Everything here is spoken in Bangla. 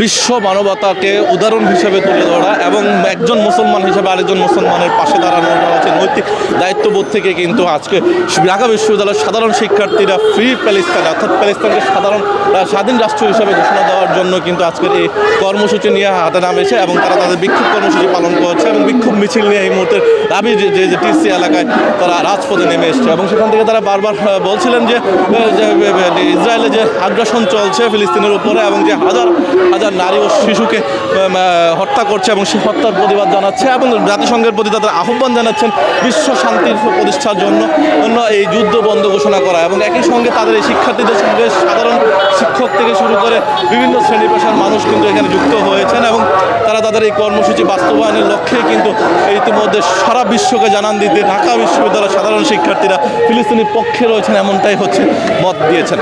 বিশ্ব মানবতাকে উদাহরণ হিসেবে তুলে ধরা এবং একজন মুসলমান হিসেবে আরেকজন মুসলমানের পাশে দাঁড়ানো হচ্ছে নৈতিক দায়িত্ববোধ থেকে কিন্তু আজকে ঢাকা বিশ্ববিদ্যালয়ের সাধারণ শিক্ষার্থীরা ফ্রি প্যালেস্তাইন অর্থাৎ প্যালেস্তাইনকে স্বাধীন রাষ্ট্র হিসেবে ঘোষণা দেওয়ার জন্য কিন্তু আজকের এই কর্মসূচি নিয়ে হাতে নামেছে এবং তারা তাদের বিক্ষোভ কর্মসূচি পালন করছে এবং বিক্ষোভ মিছিল নিয়ে এই মুহূর্তে দাবি যে টিসি এলাকায় তারা রাজপথে নেমে এসছে এবং সেখান থেকে তারা বারবার বলছিলেন যে ইসরায়েলে যে আগ্রাসন চলছে ফিলিস্তিনের উপরে এবং যে হাজার হাজার নারী ও শিশুকে হত্যা করছে এবং সেই হত্যার প্রতিবাদ জানাচ্ছে এবং জাতিসংঘের প্রতি তাদের আহ্বান জানাচ্ছেন বিশ্ব শান্তির প্রতিষ্ঠার জন্য এই যুদ্ধ বন্ধ ঘোষণা করা এবং একই সঙ্গে তাদের এই শিক্ষার্থীদের সঙ্গে সাধারণ শিক্ষক থেকে শুরু করে বিভিন্ন শ্রেণী পেশার মানুষ কিন্তু এখানে যুক্ত হয়েছেন এবং তারা তাদের এই কর্মসূচি বাস্তবায়নের লক্ষ্যে কিন্তু ইতিমধ্যে সারা বিশ্বকে জানান দিতে ঢাকা বিশ্ববিদ্যালয়ের সাধারণ শিক্ষার্থীরা ফিলিস্তিনের পক্ষে রয়েছেন এমনটাই হচ্ছে মত দিয়েছেন।